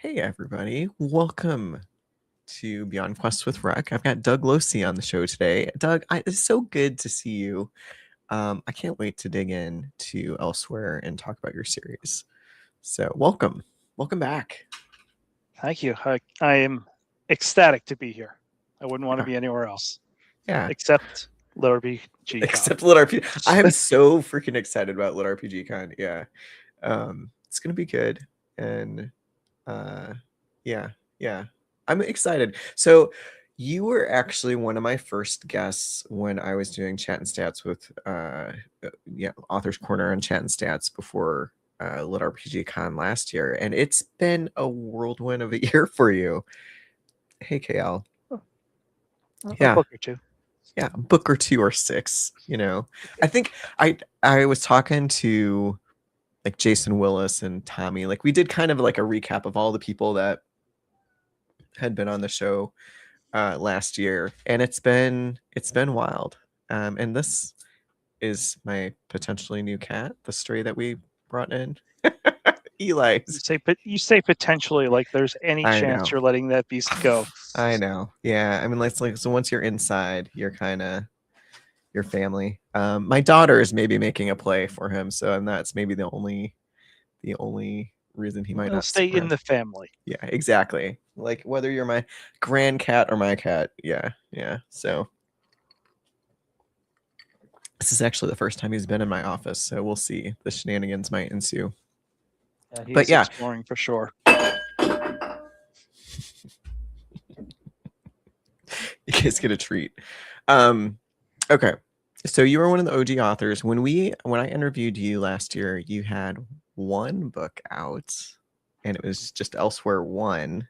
Hey everybody, welcome to Beyond Quest with Reck. I've got Doug Lohse on the show today. Doug, it's so good to see you. I can't wait to dig in to Elsewhere and talk about your series. So welcome back. Thank you. I am ecstatic to be here. I wouldn't want to Yeah, be anywhere else. yeah. Except Lit RPG Con. Except Lit RPG. I am so freaking excited about Lit RPG Con. Yeah, it's gonna be good, and yeah, I'm excited. So you were actually one of my first guests when I was doing Chat and Stats with Author's Corner and Chat and Stats before Lit RPG Con last year, and it's been a whirlwind of a year for you. Hey KL. A book or two. Yeah, a book or two or six, I think I was talking to like Jason Willis and Tommy. Like we did kind of like a recap of all the people that had been on the show last year, and it's been wild. And this is my potentially new cat, the stray that we brought in. Eli. You say potentially like there's any chance you're letting that beast go. I know. Yeah. I mean, like so once you're inside, you're kind of your family. My daughter is maybe making a play for him, so that's maybe the only reason he might not stay in the family. Yeah, exactly. Like whether you're my grand cat or my cat. Yeah. So this is actually the first time he's been in my office, so we'll see. The shenanigans might ensue. But yeah, exploring for sure. You guys get a treat. Okay. So you were one of the OG authors. When I interviewed you last year, you had one book out, and it was just Elsewhere 1.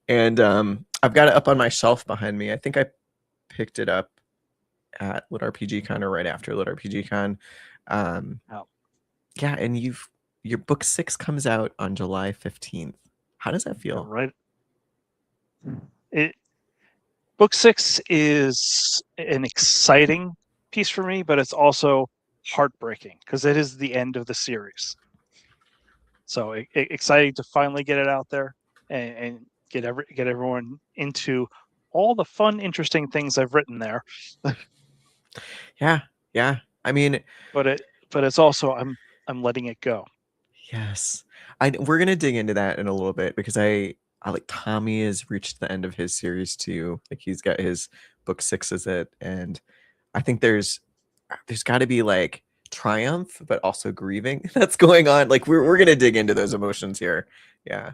And I've got it up on my shelf behind me. I think I picked it up at Lit RPG Con or right after Lit RPG Con. Yeah, and your book 6 comes out on July 15th. How does that feel? Right. Book 6 is an exciting piece for me, but it's also heartbreaking because it is the end of the series. So exciting to finally get it out there and get everyone into all the fun, interesting things I've written there. Yeah. I mean, but it's also I'm letting it go. Yes, we're gonna dig into that in a little bit because I like Tommy has reached the end of his series too. Like he's got his book 6 is it, and I think there's got to be like triumph, but also grieving that's going on. Like we're gonna dig into those emotions here. Yeah.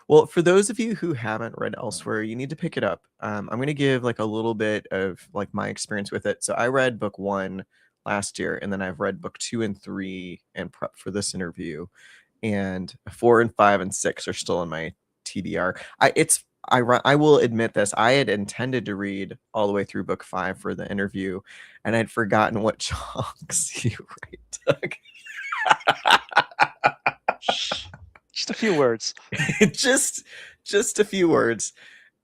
Well, for those of you who haven't read Elsewhere, you need to pick it up. I'm going to give like a little bit of like my experience with it. So I read book 1 last year, and then I've read book 2 and 3 and prep for this interview, and 4 and 5 and 6 are still in my TBR. I will admit this. I had intended to read all the way through book 5 for the interview, and I'd forgotten what chunks you write, Doug. Just a few words. just a few words.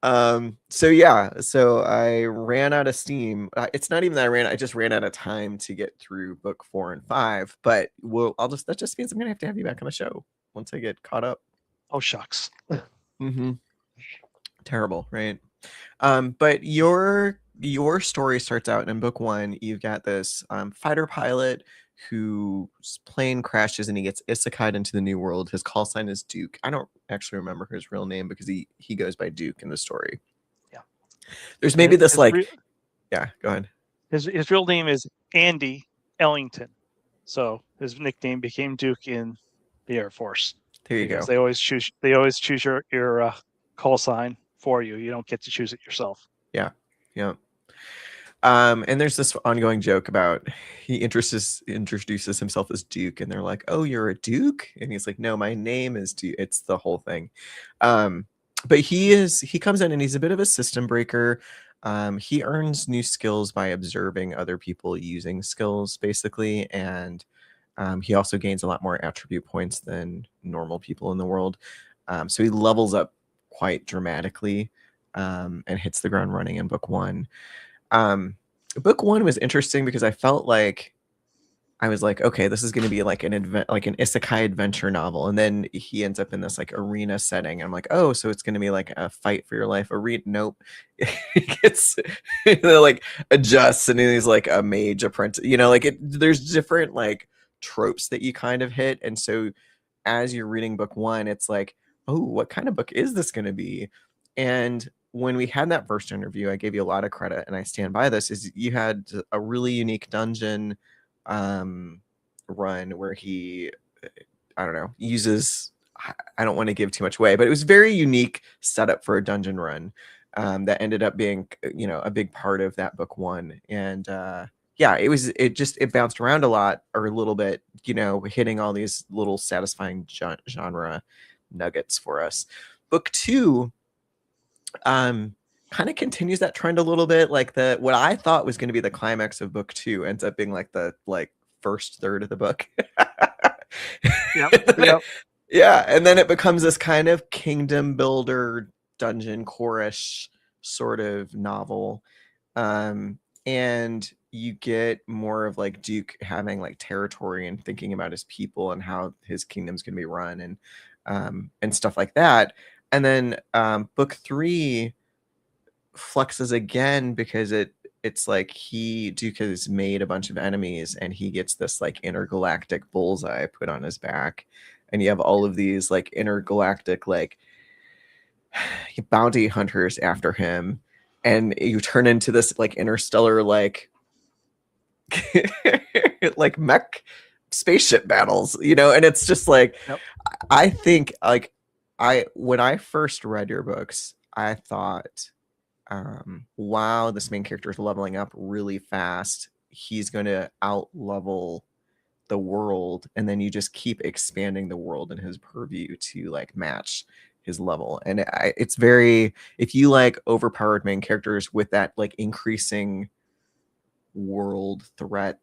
So I ran out of steam. It's not even that I just ran out of time to get through book 4 and 5, but that just means I'm gonna have you back on the show once I get caught up. Oh shucks. Terrible, right? But your story starts out in book 1. You've got this fighter pilot whose plane crashes and he gets isekai'd into the new world. His call sign is Duke. I don't actually remember his real name because he goes by Duke in the story. Yeah. There's maybe this go ahead. His real name is Andy Ellington. So his nickname became Duke in the Air Force. There you go. They always choose your call sign for you. You don't get to choose it yourself. Yeah. And there's this ongoing joke about he introduces himself as Duke, and they're like, "Oh, you're a Duke?" And he's like, "No, my name is Duke." It's the whole thing. But he comes in and he's a bit of a system breaker. He earns new skills by observing other people using skills, basically, and he also gains a lot more attribute points than normal people in the world. So he levels up quite dramatically and hits the ground running in book 1. Book 1 was interesting because I felt like I was like, okay, this is going to be like like an isekai adventure novel, and then he ends up in this like arena setting. I'm like, oh, so it's going to be like a fight for your life arena. Nope, he gets like adjusts, and he's like a mage apprentice. Like there's different like tropes that you kind of hit, and so as you're reading book one, it's like, oh, what kind of book is this going to be? And when we had that first interview, I gave you a lot of credit, and I stand by this. Is you had a really unique dungeon run where he, I don't know, uses. I don't want to give too much away, but it was very unique setup for a dungeon run that ended up being, a big part of that book one. And yeah, it bounced around a lot or a little bit, hitting all these little satisfying genre nuggets for us. Book two kind of continues that trend a little bit. Like what I thought was going to be the climax of book two ends up being like the first third of the book. Yep. Yep. Yeah, and then it becomes this kind of kingdom builder dungeon core-ish sort of novel. And you get more of like Duke having like territory and thinking about his people and how his kingdom's going to be run and stuff like that. And then book three flexes again because it's like Duke has made a bunch of enemies and he gets this like intergalactic bullseye put on his back, and you have all of these like intergalactic like bounty hunters after him, and you turn into this like interstellar like like mech spaceship battles, and it's just like, Yep. I think like when I first read your books, I thought, wow, this main character is leveling up really fast. He's going to out level the world, and then you just keep expanding the world in his purview to like match his level. And it's very, if you like overpowered main characters with that like increasing world threat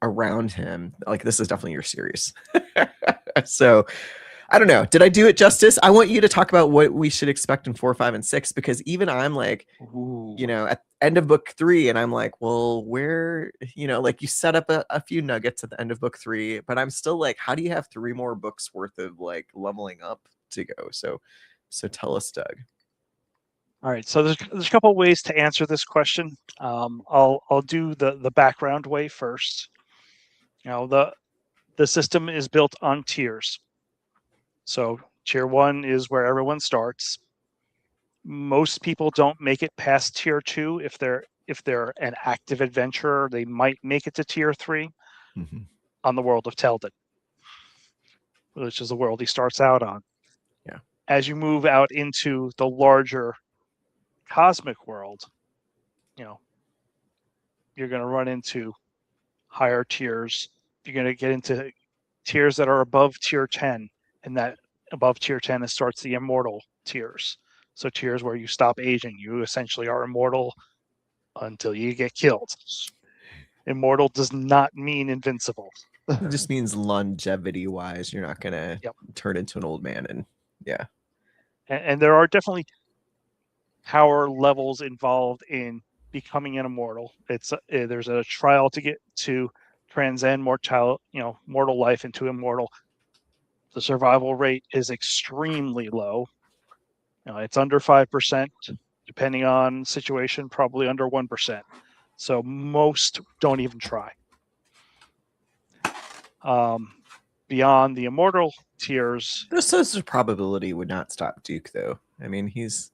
around him, like this is definitely your series. So I don't know. Did I do it justice? I want you to talk about what we should expect in 4, 5, and 6, because even I'm like, Ooh. at the end of book 3, and I'm like, well, where, like you set up a few nuggets at the end of book 3, but I'm still like, how do you have 3 more books worth of like leveling up to go? So tell us, Doug. All right. So there's a couple of ways to answer this question. I'll do the background way first. The system is built on tiers. So tier 1 is where everyone starts. Most people don't make it past tier 2. If they're an active adventurer, they might make it to tier 3 on the world of Teldin, which is the world he starts out on. Yeah. As you move out into the larger cosmic world, you're going to run into higher tiers. You're going to get into tiers that are above tier 10, and that above tier 10 starts the immortal tiers. So tiers where you stop aging. You essentially are immortal until you get killed. Immortal does not mean invincible. It just means longevity wise, you're not going to Yep. turn into an old man. And yeah. And there are definitely power levels involved in becoming an immortal. There's a trial to get to transcend mortal life into immortal. The survival rate is extremely low. It's under 5%, depending on situation, probably under 1%. So most don't even try. Beyond the immortal tiers, This probability would not stop Duke, though. I mean, he's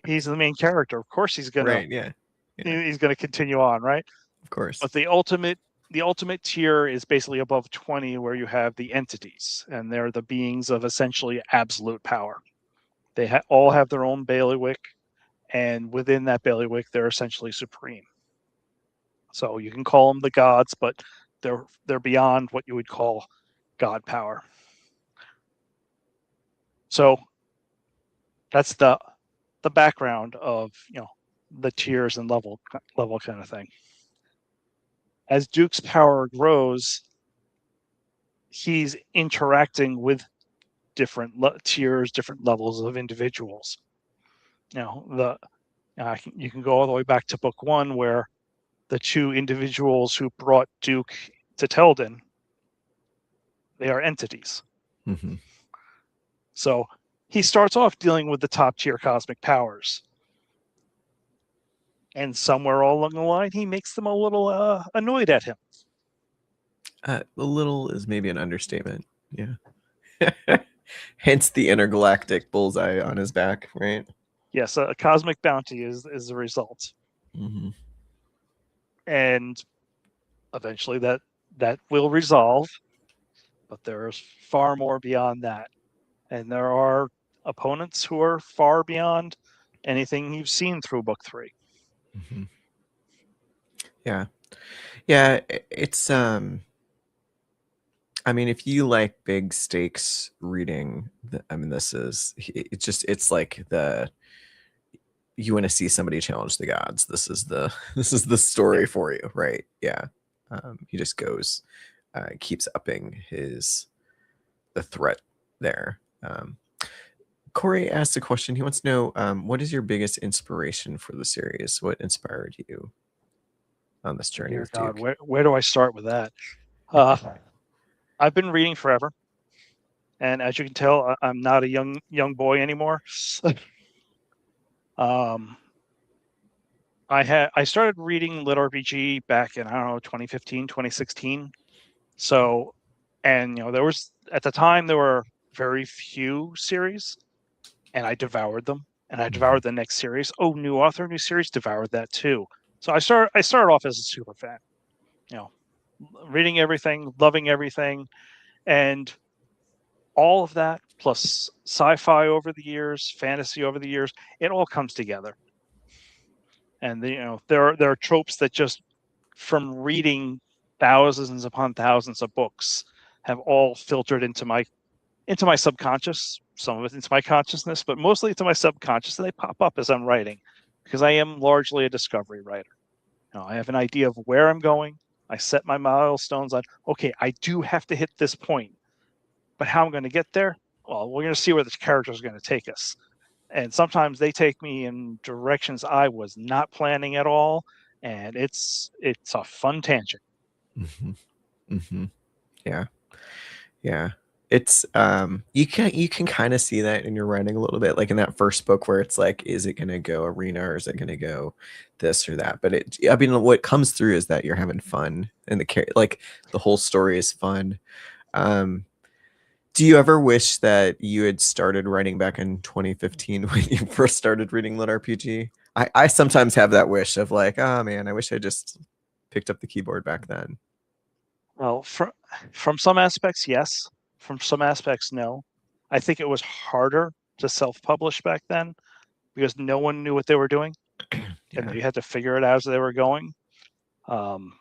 he's the main character. Of course, he's gonna right. Yeah. he's gonna continue on, right? Of course. But the ultimate tier is basically above 20, where you have the entities, and they're the beings of essentially absolute power. They all have their own bailiwick, and within that bailiwick, they're essentially supreme. So you can call them the gods, but they're beyond what you would call god power. So that's the background of the tiers and level kind of thing. As Duke's power grows, he's interacting with different tiers, different levels of individuals. You can go all the way back to book 1, where the two individuals who brought Duke to Teldin, they are entities. Mm-hmm. So he starts off dealing with the top tier cosmic powers. And somewhere all along the line, he makes them a little annoyed at him. A little is maybe an understatement. Yeah. Hence the intergalactic bullseye on his back, right? Yes, a cosmic bounty is the result. Mm-hmm. And eventually that will resolve, but there's far more beyond that. And there are opponents who are far beyond anything you've seen through book 3. Mm-hmm. Yeah. Yeah, it's I mean, if you like big stakes reading, I mean, this is it's just it's like the you want to see somebody challenge the gods. This is the this is the story Yeah. for you, right? Yeah. He just goes, keeps upping the threat there. Corey asked a question. He wants to know, what is your biggest inspiration for the series? What inspired you on this journey Dear with God, Duke? where do I start with that? I've been reading forever, and as you can tell, I'm not a young boy anymore. um, I started reading lit RPG back in, I don't know, 2015, 2016. So, and there was at the time there were very few series, and I devoured them, and I Mm-hmm. devoured the next series. Oh, new author, new series, devoured that too. So I started off as a super fan, you know, reading everything, loving everything, and all of that plus sci-fi over the years, fantasy over the years, it all comes together. And there are tropes that just from reading thousands upon thousands of books have all filtered into my subconscious, some of it into my consciousness, but mostly into my subconscious, and they pop up as I'm writing because I am largely a discovery writer. I have an idea of where I'm going. I set my milestones on, okay, I do have to hit this point, but how I'm going to get there? Well, we're going to see where the character is going to take us. And sometimes they take me in directions I was not planning at all, and it's a fun tangent. Mm-hmm. Mm-hmm. Yeah. Yeah. It's you can kind of see that in your writing a little bit, like in that first book where it's like, is it gonna go arena or is it gonna go this or that? But I mean, what comes through is that you're having fun and like the whole story is fun. Um, do you ever wish that you had started writing back in 2015 when you first started reading lit RPG? I sometimes have that wish of like, oh man, I wish I just picked up the keyboard back then. Well, from some aspects, yes. From some aspects, no. I think it was harder to self-publish back then because no one knew what they were doing, and Yeah. they had to figure it out as they were going. Um,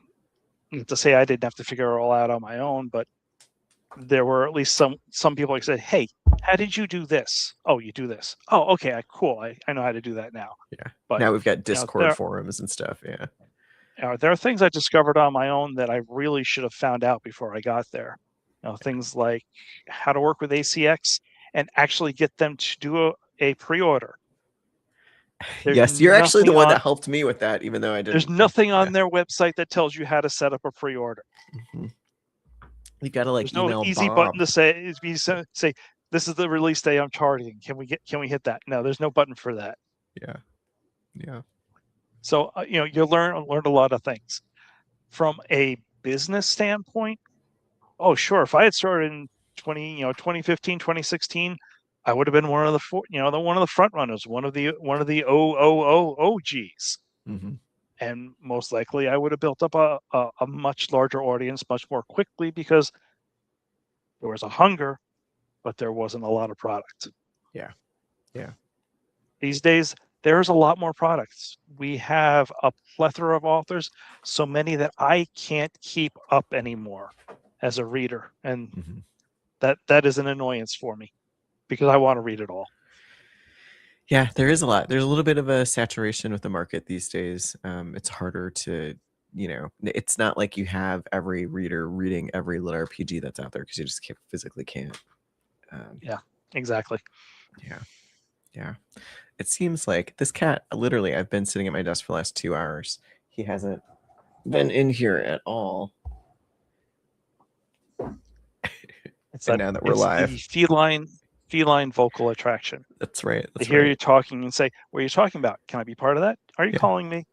not to say I didn't have to figure it all out on my own, but there were at least some people like said, "Hey, how did you do this? Oh, you do this. Oh, okay, cool. I know how to do that now." Yeah. But Now we've got you know, Discord there forums and stuff. Yeah. there are things I discovered on my own that I really should have found out before I got there. Things like how to work with ACX and actually get them to do a pre-order. There's Yes, you're actually the nothing one on that helped me with that, even though I there's didn't. nothing Yeah. on their website that tells you how to set up a pre-order. Hmm. You gotta like There's no email easy button Bob. to say this is the release day I'm targeting. Can we hit that? No, there's no button for that. Yeah. Yeah. So you learn a lot of things from a business standpoint. Oh, sure. If I had started in 2015, 2016, I would have been one of the one of the front runners, one of the OGs. Hmm. And most likely I would have built up a much larger audience much more quickly because there was a hunger, but there wasn't a lot of product. Yeah. Yeah. These days, there's a lot more products. We have a plethora of authors, so many that I can't keep up anymore as a reader. And Hmm. that is an annoyance for me because I want to read it all. Yeah, there is a lot. There's a little bit of a saturation with the market these days. It's harder to, it's not like you have every reader reading every lit RPG that's out there because you just physically can't. Um, Yeah, exactly. yeah. Yeah. It seems like this cat, literally, I've been sitting at my desk for the last 2 hours. He hasn't been in here at all. It's And that now that we're it's the live, feline vocal attraction. that's right. They That's hear you right. talking and say, "What are you talking about? Can I be part of that? Are you Yeah. calling me?"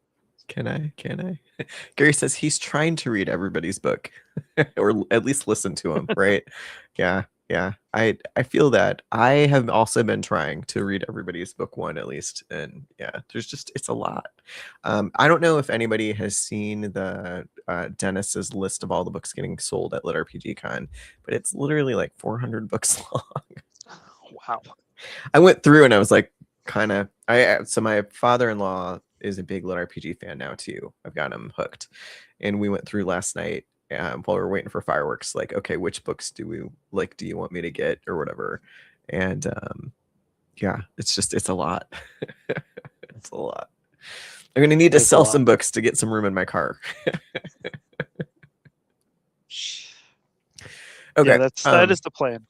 Can I? Can I? Gary says he's trying to read everybody's book, or at least listen to him. Right? Yeah, yeah. I feel that. I have also been trying to read everybody's book one at least, and yeah, there's just it's a lot. I don't know if anybody has seen the Dennis's list of all the books getting sold at Lit RPG Con, but it's literally like 400 books long. Wow. I went through and I was like, kind of. So my father-in-law is a big Lit RPG fan now too. I've got him hooked, and we went through last night while we were waiting for fireworks. Like, okay, which books do we like? Do you want me to get or whatever? And yeah, it's a lot. It's a lot. I'm gonna need to It's a sell lot. some books to get some room in my car. Yeah, Okay. that is the plan.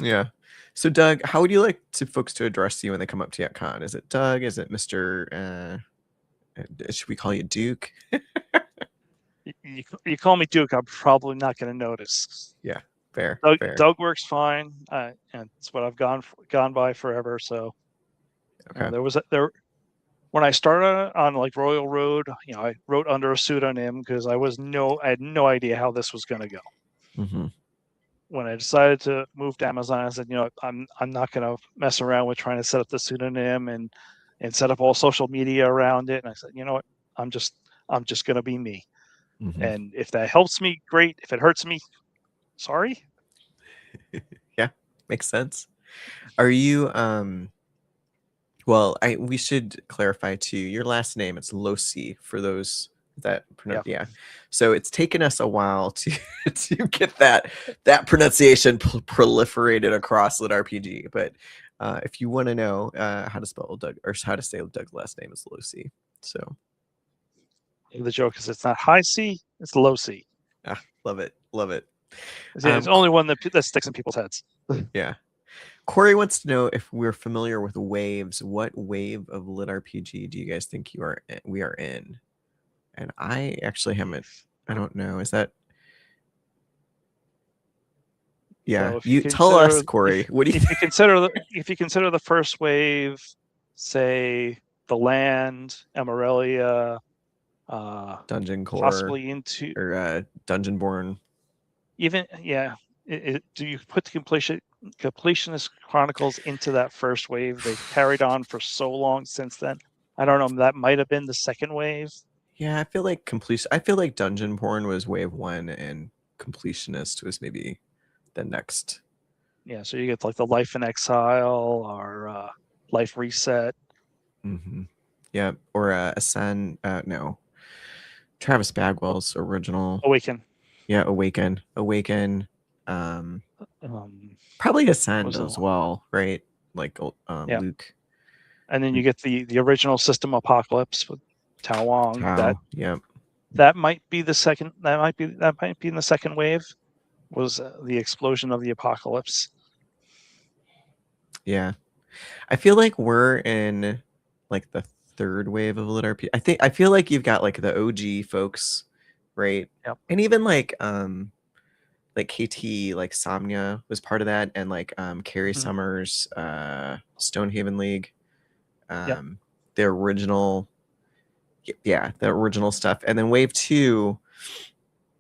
Yeah. So Doug, how would you like to folks to address you when they come up to you at con? Is it Doug? Is it Mr. Should we call you Duke? You call me Duke, I'm probably not going to notice. Yeah, fair, Doug, fair. Doug works fine, and it's what I've gone by forever. So Okay. there when I started on like Royal Road, I wrote under a pseudonym because I had no idea how this was going to go. Mm-hmm. When I decided to move to Amazon, I said, I'm not going to mess around with trying to set up the pseudonym and set up all social media around it. And I said, you know what, I'm just going to be me. Mm-hmm. And if that helps me, great. If it hurts me, sorry. Yeah, makes sense. Are you well, we should clarify too. Your last name, it's Lohse for those that pronounce. Yeah. Yeah. So it's taken us a while to to get that pronunciation proliferated across Lit RPG. But if you want to know how to spell Doug or how to say Doug's last name is Lohse. So The joke is it's not high C, it's low C. love it, love it. It's the only one that sticks in people's heads. Yeah. Corey wants to know if we're familiar with waves. What wave of Lit RPG do you guys think we are in? And I actually haven't. I don't know. Is that? Yeah, So if you tell us, Corey. What do you? if you consider the first wave, say the land, Amarelia, Dungeon Core, possibly into or Dungeonborn. even do you put the completionist chronicles into that first wave? They've carried on for so long since then. I don't know. That might have been the second wave. Yeah, I feel like Dungeonborn was wave 1, and completionist was maybe the next. Yeah, so you get like the Life in Exile or Life Reset. Mm-hmm. Yeah, or Ascend. No, Travis Bagwell's original. Awaken. Yeah, Awaken. Probably Ascend as well, right? Like yeah. Luke. And then you get the original System Apocalypse with Tao Wong. That might be the second. That might be in the second wave. Was the explosion of the apocalypse? Yeah, I feel like we're in like the third wave of Lit RPG. I feel like you've got like the OG folks, right? Yep. And even like KT, like Somnia was part of that, and like Carrie Summers, Stonehaven League, yep. the original, the original stuff. And then wave 2,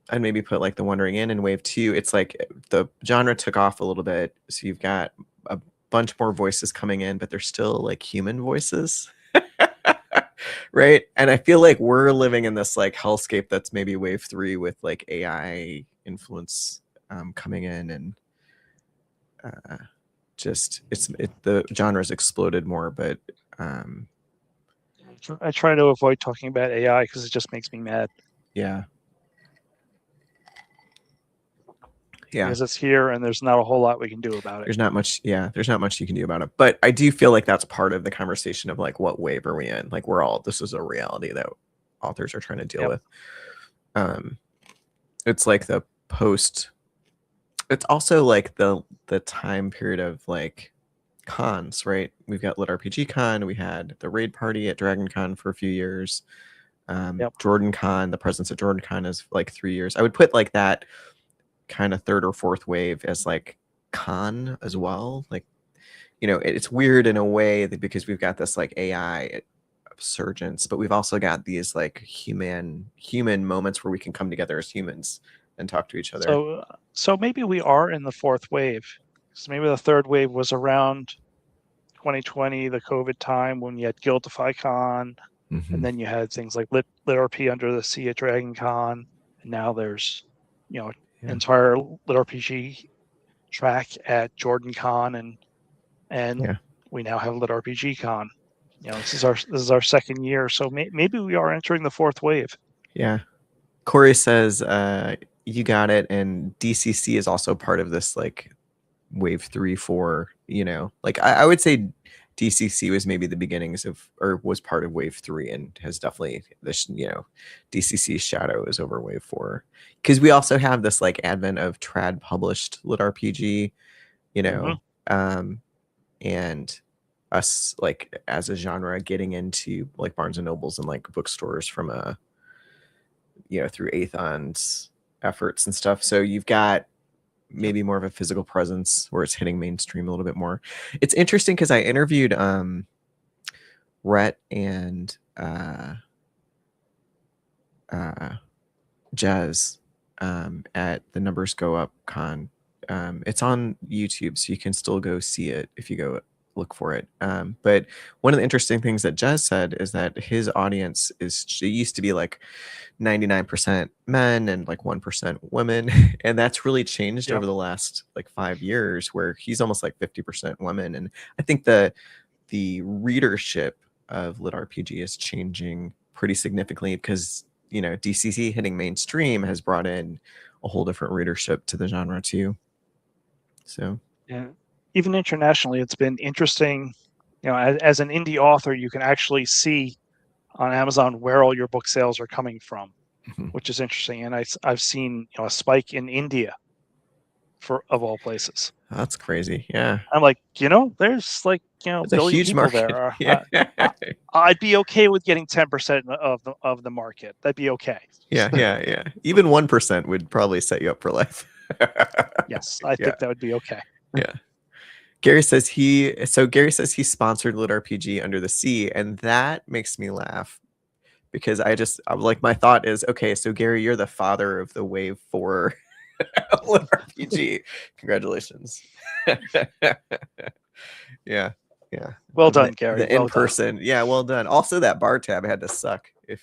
I'd maybe put like the Wandering Inn in wave 2. It's like the genre took off a little bit, so you've got a bunch more voices coming in, but they're still like human voices. Right? And I feel like we're living in this like hellscape that's maybe wave 3 with like AI influence coming in, and the genre's exploded more. But I try to avoid talking about AI because it just makes me mad. Yeah. Because it's here and there's not a whole lot we can do about it. There's not much you can do about it. But I do feel like that's part of the conversation of like, what wave are we in? Like, this is a reality that authors are trying to deal with. It's like the post. It's also like the time period of like cons, right? We've got Lit RPG Con. We had the raid party at Dragon Con for a few years. Yep. Jordan Con, the presence of Jordan Con is like 3 years. I would put like that kind of third or fourth wave as like con as well. Like, it's weird in a way that because we've got this like AI resurgence, but we've also got these like human moments where we can come together as humans and talk to each other. So maybe we are in the fourth wave. So maybe the third wave was around 2020, the COVID time, when you had Guildify Con, and then you had things like Lit RP Under the Sea at Dragon Con, and now there's entire Lit RPG track at Jordan Con, and we now have Lit RPG Con. This is our second year, so maybe we are entering the fourth wave. Yeah. Corey says, you got it. And DCC is also part of this like wave 3, 4, like I would say DCC was maybe the beginnings of, or was part of wave 3 and has definitely this, DCC's shadow is over wave 4. Because we also have this like advent of trad published lit RPG, and us like as a genre getting into like Barnes and Nobles and like bookstores from through Athon's efforts and stuff. So you've got maybe more of a physical presence where it's hitting mainstream a little bit more. It's interesting because I interviewed Rhett and Jez at the Numbers Go Up Con. It's on YouTube, so you can still go see it if you go look for it. But one of the interesting things that Jez said is that his audience used to be like 99% men and like 1% women. And that's really changed over the last like 5 years, where he's almost like 50% women. And I think the readership of lit RPG is changing pretty significantly because, DCC hitting mainstream has brought in a whole different readership to the genre too. So yeah, even internationally, it's been interesting. As an indie author, you can actually see on Amazon where all your book sales are coming from, which is interesting. And I've seen a spike in India, of all places. That's crazy. Yeah, I'm like, there's like it's billion a huge people market. there. Yeah. I'd be okay with getting 10% of the market. That'd be okay. Yeah. Even 1% would probably set you up for life. Yes, I think that would be okay. Yeah. Gary says he sponsored Lit RPG Under the Sea, and that makes me laugh because I like, my thought is, okay, so Gary, you're the father of the wave 4 Lit RPG. Congratulations. Yeah. Well done, Gary. The in-person. Yeah, well done. Also, that bar tab had to suck if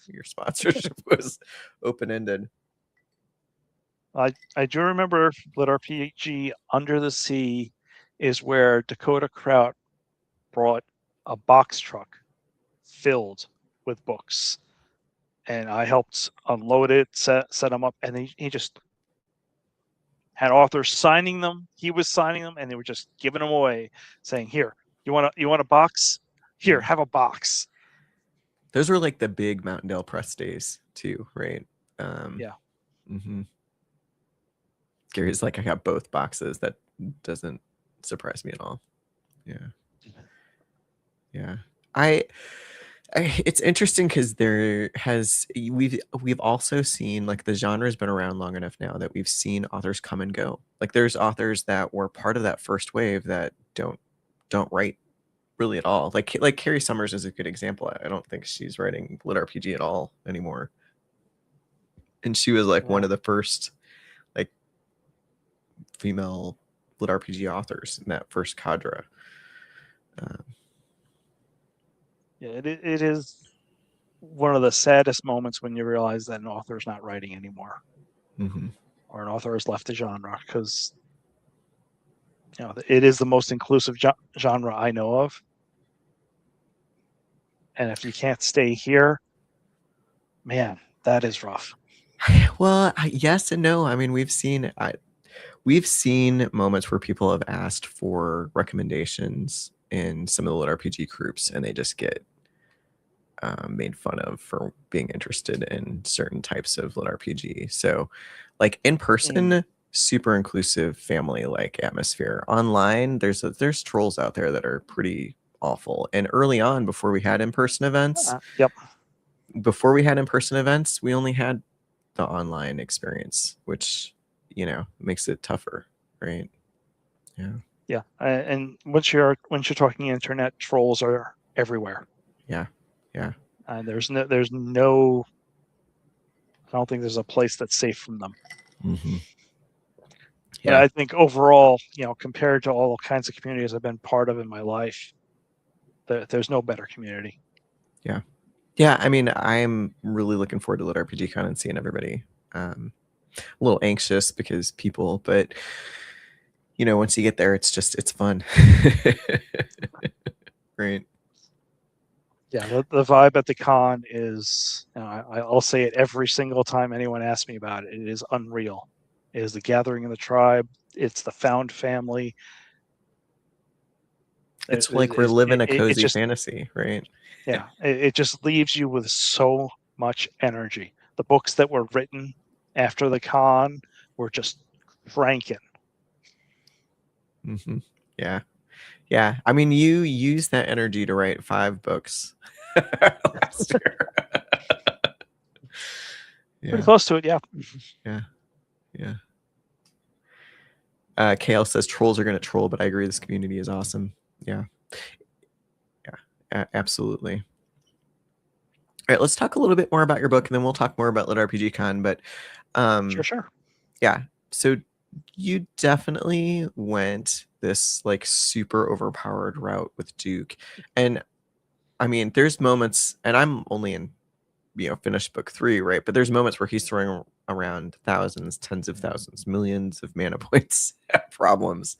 your sponsorship was open-ended. I do remember Lit RPG Under the Sea is where Dakota Kraut brought a box truck filled with books, and I helped unload it, set them up, and he just had authors signing them. He was signing them, and they were just giving them away, saying, "Here, you want a box? Here, have a box." Those were like the big Mountaindale press days too, right? Yeah. Gary's like, I got both boxes. That doesn't surprise me at all. Yeah. It's interesting because we've also seen, like, the genre has been around long enough now that we've seen authors come and go. Like, there's authors that were part of that first wave that don't write really at all. Like Carrie Summers is a good example. I don't think she's writing lit RPG at all anymore. And she was like one of the first like female lit RPG authors in that first cadre. It is one of the saddest moments when you realize that an author is not writing anymore, or an author has left the genre, because it is the most inclusive genre I know of. And if you can't stay here, man, that is rough. Well, yes and no. I mean, we've seen moments where people have asked for recommendations in some of the lit RPG groups, and they just get made fun of for being interested in certain types of lit RPG. So, like, in person, super inclusive family like atmosphere. Online, there's trolls out there that are pretty awful. And early on, before we had in-person events, before we had in-person events, we only had the online experience, which, makes it tougher, right? Yeah. Yeah, and once you're talking internet, trolls are everywhere. Yeah. And there's no. I don't think there's a place that's safe from them. Mm-hmm. But Yeah. I think overall, compared to all kinds of communities I've been part of in my life, there's no better community. Yeah. Yeah. I mean, I'm really looking forward to Lit RPG Con and seeing everybody. A little anxious because people, but once you get there, it's fun. Right. Yeah, the vibe at the con is, I'll say it every single time anyone asks me about it. It is unreal. It is the gathering of the tribe. It's the found family. It's like we're living a It cozy just, fantasy, right? yeah, it just leaves you with so much energy. The books that were written after the con were just cranking. Mm-hmm. Yeah. Yeah. I mean, you used that energy to write 5 books last year. Pretty Yeah. close to it, yeah. Yeah. Yeah. Kale says trolls are going to troll, but I agree. This community is awesome. Yeah. Yeah. Absolutely. All right. Let's talk a little bit more about your book, and then we'll talk more about Lit RPG Con. But Sure. yeah. So you definitely went this like super overpowered route with Duke. And I mean, there's moments, and I'm only in, finished book 3, right? But there's moments where he's throwing around thousands, tens of thousands, millions of mana points at problems.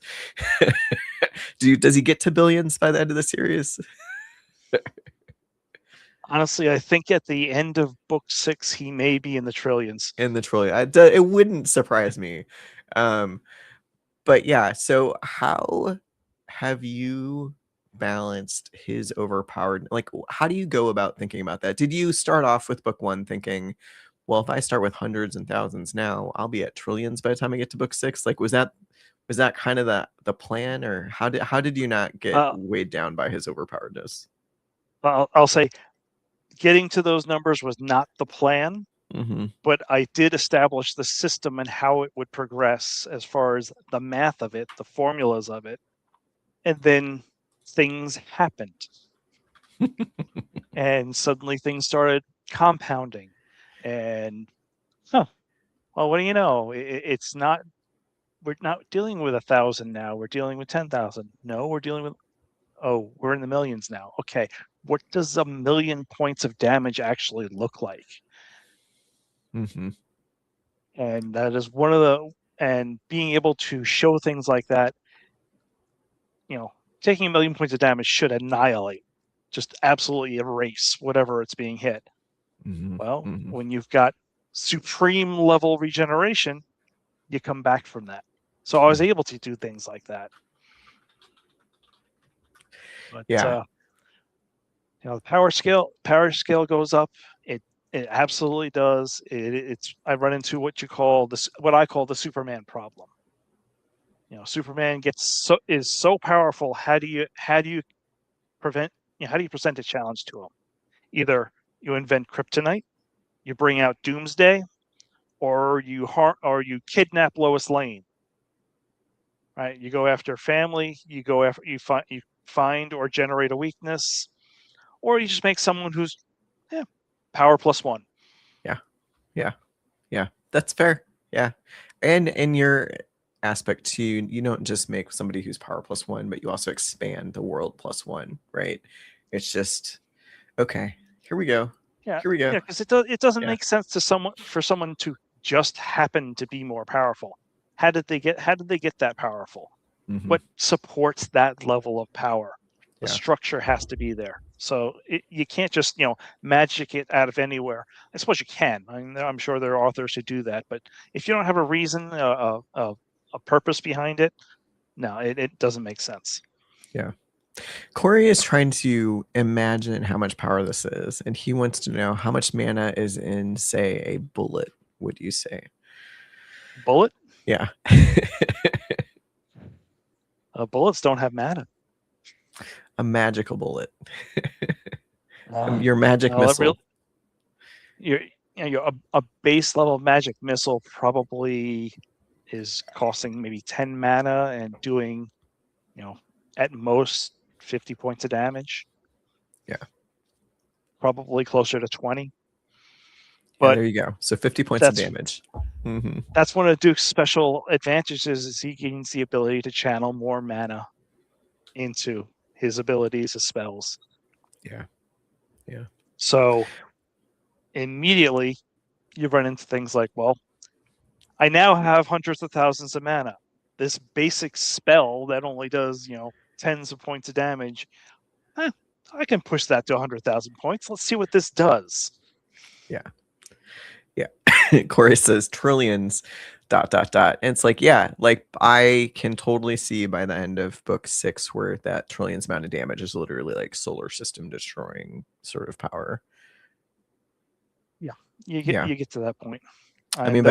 Does he get to billions by the end of the series? Honestly, I think at the end of book 6, he may be in the trillions. In the Troy, it wouldn't surprise me. But yeah, so how have you balanced his overpowered, like how do you go about thinking about that? Did you start off with book 1 thinking, well, if I start with hundreds and thousands now, I'll be at trillions by the time I get to book 6? Like was that kind of the plan, or how did you not get weighed down by his overpoweredness? I'll say getting to those numbers was not the plan. Mm-hmm. But I did establish the system and how it would progress as far as the math of it, the formulas of it. And then things happened. And suddenly things started compounding. And, well, what do you know? It's not, we're not dealing with 1,000 now. We're dealing with 10,000. No, we're dealing with, we're in the millions now. Okay. What does 1,000,000 points of damage actually look like? Mm-hmm. And that is one of and being able to show things like that, taking 1,000,000 points of damage should annihilate, just absolutely erase whatever it's being hit. Mm-hmm. Well, Mm-hmm. when you've got supreme level regeneration, you come back from that. So I was able to do things like that. But yeah. the power scale goes up. It absolutely does. I run into what I call the Superman problem. Superman is so powerful. How do you prevent? How do you present a challenge to him? Either you invent kryptonite, you bring out Doomsday, or you kidnap Lois Lane. Right? You go after family. You find or generate a weakness, or you just make someone who's power +1. Yeah, that's fair. Yeah. And in your aspect too, you don't just make somebody who's power +1, but you also expand the world +1, right? It's just okay, here we go. Yeah, Here we go. because it doesn't make sense for someone to just happen to be more powerful. How did they get that powerful? Mm-hmm. What supports that level of power? The Yeah. structure has to be there. So you can't just magic it out of anywhere. I suppose you can. I'm sure there are authors who do that, but if you don't have a reason, a purpose behind it, no, it doesn't make sense. Yeah. Corey is trying to imagine how much power this is, and he wants to know how much mana is in, say, a bullet, would you say? Bullet? Yeah. Bullets don't have mana. A magical bullet. Your magic missile. you're, a base level magic missile probably is costing maybe 10 mana and doing, at most 50 points of damage. Yeah. Probably closer to 20. Yeah, But there you go. So 50 points of that's damage. Mm-hmm. that's one of Duke's special advantages is he gains the ability to channel more mana into his abilities, his spells. Yeah. Yeah. So immediately you run into things like, well, I now have hundreds of thousands of mana. This basic spell that only does, tens of points of damage, I can push that to 100,000 points. Let's see what this does. Yeah. Yeah. Corey says trillions, dot, dot, dot. And it's like, yeah, like I can totally see by the end of book 6 where that trillions amount of damage is literally like solar system destroying sort of power. Yeah, Yeah. you get to that point. I And mean,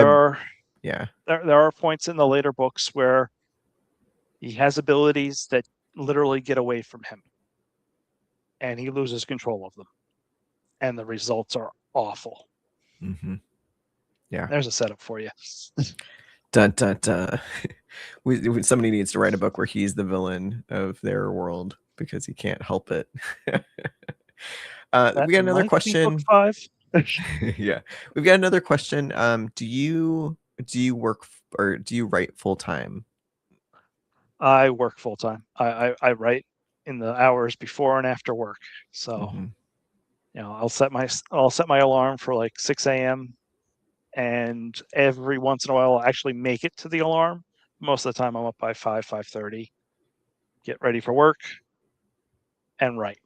yeah. there are points in the later books where he has abilities that literally get away from him and he loses control of them. And the results are awful. Mm-hmm. Yeah. There's a setup for you. Dun, dun, dun. Somebody needs to write a book where he's the villain of their world because he can't help it. That We got another might be book question. 5. Yeah, we've got another question. Do you work or do you write full time? I work full time. I write in the hours before and after work. So, Mm-hmm. I'll set my alarm for like 6 a.m. and every once in a while I'll actually make it to the alarm. Most of the time I'm up by 5:30, get ready for work and write.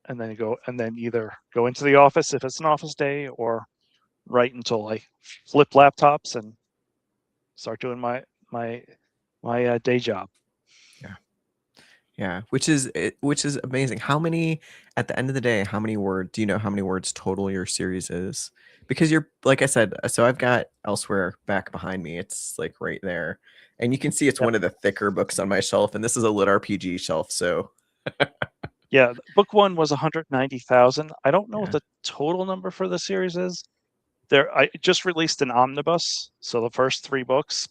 And then either go into the office if it's an office day or write until I flip laptops and start doing my day job. Yeah, yeah, which is amazing. How many at the end of the day? How many words do you know? How many words total your series is? Because you're like I said. So I've got Elsewhere back behind me. It's like right there, and you can see it's Yep. one of the thicker books on my shelf. And this is a lit RPG shelf. So Yeah, book 1 was 190,000. I don't know what yeah, the total number for the series is. I just released an omnibus, so the first 3 books,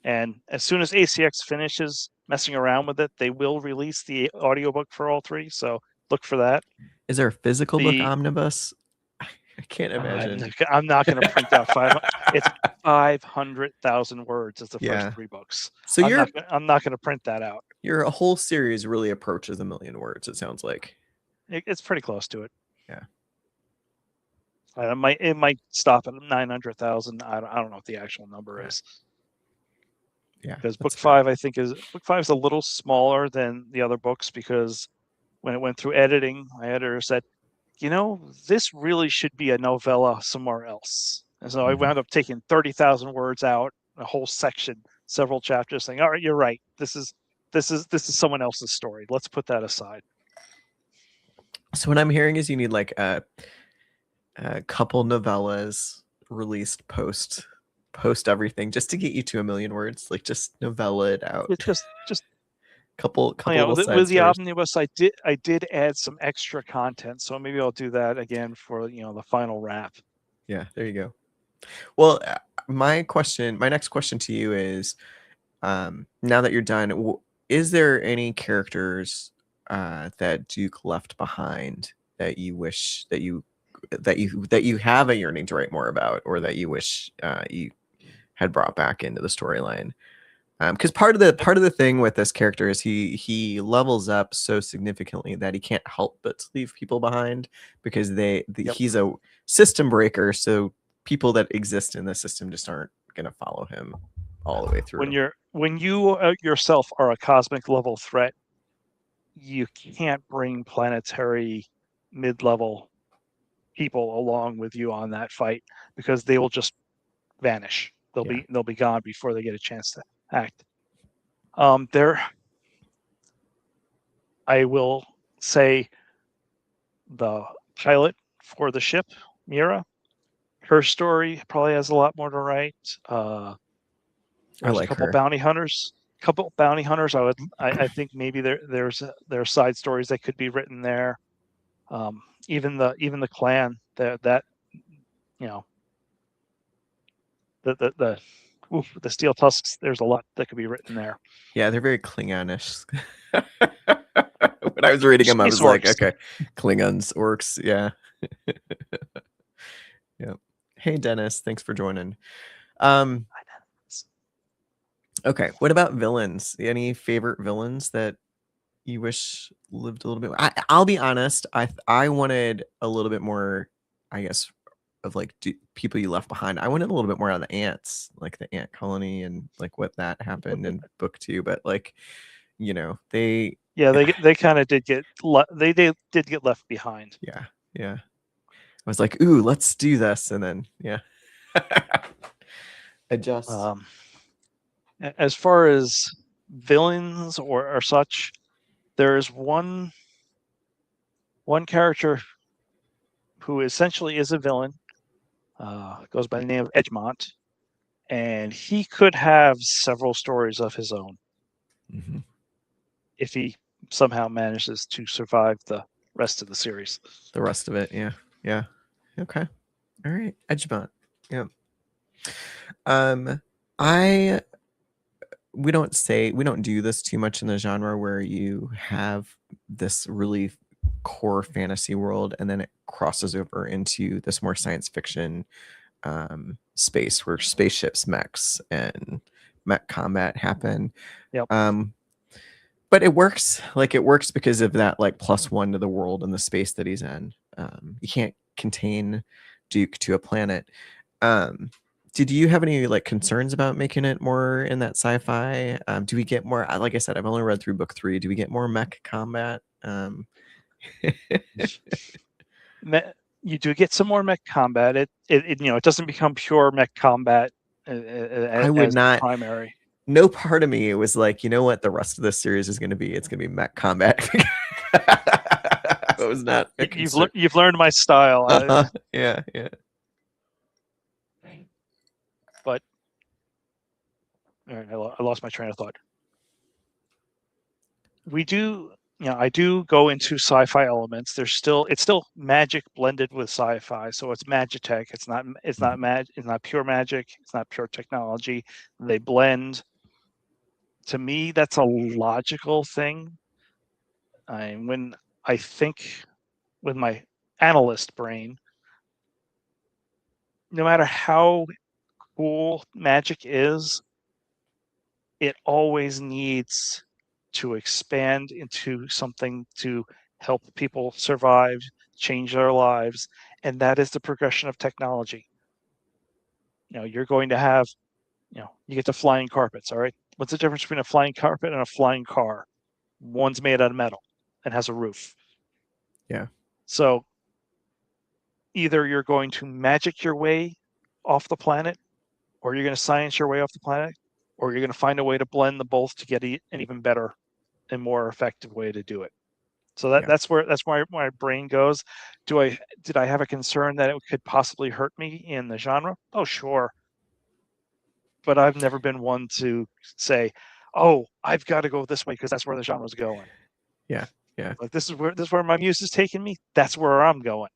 and as soon as ACX finishes messing around with it, they will release the audiobook for all 3, so look for that. is there a physical book The omnibus? I can't imagine. I'm not going to print out 500. It's 500,000 words as the first Yeah. 3 books. So I'm not going to print that out. your whole series really approaches 1,000,000 words. It sounds like. It's pretty close to it. Yeah. It might stop at 900,000. I don't know what the actual number is. Yeah. Because That's book fair. 5 book 5 is a little smaller than the other books because when it went through editing, my editor said, this really should be a novella somewhere else. And so I Mhm. wound up taking 30,000 words out, a whole section, several chapters, saying, "All right, you're right. This is someone else's story. Let's put that aside." So what I'm hearing is you need like a couple novellas released post everything just to get you to 1,000,000 words. Like just novella it out. It's just Couple little side with the stories. omnibus, I did add some extra content, so maybe I'll do that again for the final wrap. Yeah, there you go. Well, my next question to you is, now that you're done, is there any characters that Duke left behind that you wish that you have a yearning to write more about, or that you wish you had brought back into the storyline? Because part of the thing with this character is he levels up so significantly that he can't help but to leave people behind because Yep. he's a system breaker. So people that exist in the system just aren't going to follow him all the way through. When you yourself are a cosmic level threat, you can't bring planetary mid-level people along with you on that fight because they will just vanish. Yeah. They'll be gone before they get a chance to act. There, I will say the pilot for the ship, Mira, her story probably has a lot more to write. I There's a like couple her. bounty hunters. I think maybe there are side stories that could be written there. Even the clan that you know, the steel tusks. There's a lot that could be written there. Yeah, they're very Klingonish. When I was reading them, I Space was like, orcs. okay, Klingons, orcs, yeah. Yeah. Hey Dennis, thanks for joining. Um, okay, what about villains? Any favorite villains that you wish lived a little bit? I'll be honest, I wanted a little bit more, I guess, of like people you left behind. I wanted a little bit more on the ants, like the ant colony and like what that happened in book 2, but like, you know, they Yeah, they kind of did get they did get left behind. yeah, yeah. I was like, ooh, let's do this, and then yeah. Adjust. As far as villains or such, there is one character who essentially is a villain. Goes by the name of Edgemont, and he could have several stories of his own if he somehow manages to survive the rest of the series. The rest of it, yeah, yeah. Okay, all right, Edgemont, yeah. I we don't do this too much in the genre where you have this really core fantasy world and then it crosses over into this more science fiction space where spaceships, mechs, and mech combat happen. Yep. But it works. Like it works because of that like +1 to the world and the space that he's in. You can't contain Duke to a planet. Did you have any like concerns about making it more in that sci-fi? Do we get more? Like I said, I've only read through book 3. Do we get more mech combat? You do get some more mech combat. It doesn't become pure mech combat I would as the not. primary. No part of me was like, you know what, the rest of this series is going to be? It's going to be mech combat. I was not. You've learned my style. Yeah, yeah. But all right, I lost my train of thought. We do, I do go into sci-fi elements. It's still magic blended with sci-fi, so it's magitech. It's not pure magic. It's not pure technology. They blend. To me, that's a logical thing. When I think with my analyst brain, no matter how cool magic is, it always needs to expand into something to help people survive, change their lives, and that is the progression of technology. You're going to have, you get to flying carpets, all right? What's the difference between a flying carpet and a flying car? One's made out of metal and has a roof. Yeah. So either you're going to magic your way off the planet, or you're going to science your way off the planet, or you're going to find a way to blend the both to get an even better and more effective way to do it. So that's where my brain goes. Did I have a concern that it could possibly hurt me in the genre? Oh, sure. But I've never been one to say, "Oh, I've got to go this way because that's where the genre's going." Yeah, yeah. Like this is where my muse is taking me. That's where I'm going.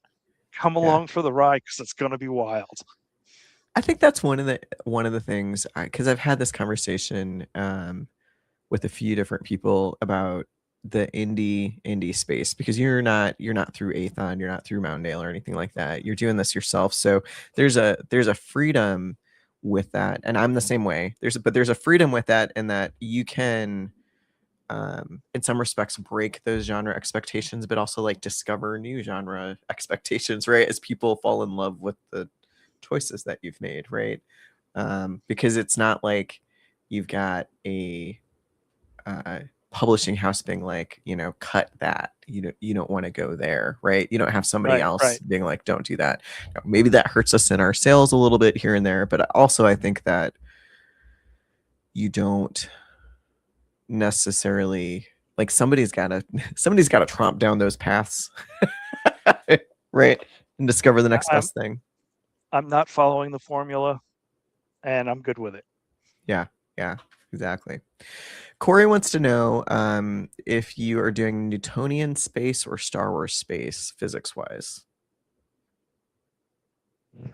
Come along for the ride because it's going to be wild. I think that's one of the things because I've had this conversation with a few different people about the indie space because you're not through Athon, you're not through Mountaindale or anything like that. You're doing this yourself, so there's a freedom with that, and I'm the same way. There's a freedom with that, in that you can in some respects break those genre expectations, but also like discover new genre expectations, right? As people fall in love with the choices that you've made, right? Because it's not like you've got a publishing house being like, cut that. You don't want to go there, right? You don't have somebody else being like, don't do that. Now, maybe that hurts us in our sales a little bit here and there, but also I think that you don't necessarily like somebody's got to tromp down those paths, right? And discover the next best thing. I'm not following the formula, and I'm good with it. Yeah, exactly. Corey wants to know if you are doing Newtonian space or Star Wars space physics wise.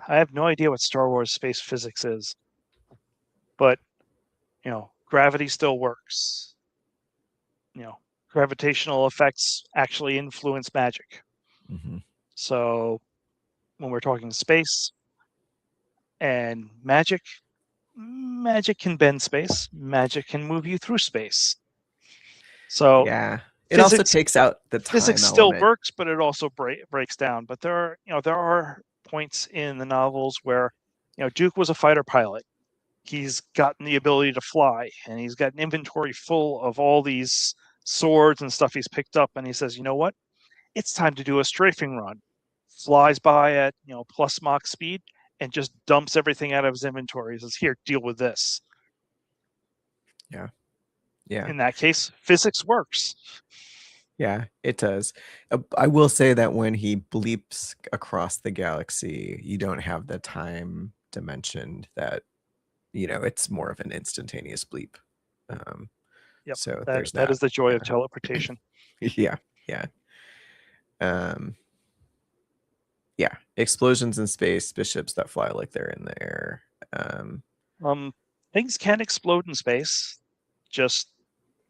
I have no idea what Star Wars space physics is, but gravity still works. Gravitational effects actually influence magic. Hmm. So when we're talking space and magic can bend space. Magic can move you through space. So Yeah. It also physics takes out the physics time still element. works, but it also breaks down. But there are points in the novels where Duke was a fighter pilot. He's gotten the ability to fly, and he's got an inventory full of all these swords and stuff he's picked up. And he says, you know what? It's time to do a strafing run. Flies by at plus Mach speed and just dumps everything out of his inventory. He says, here, deal with this. Yeah. Yeah. In that case, physics works. Yeah, it does. I will say that when he bleeps across the galaxy, you don't have the time dimension that, it's more of an instantaneous bleep. Um, Yep, so that there's that that. is the joy of Yeah. teleportation. Yeah. Yeah. Um, yeah. Explosions in space, spaceships that fly like they're in the air. Um, Things can explode in space, just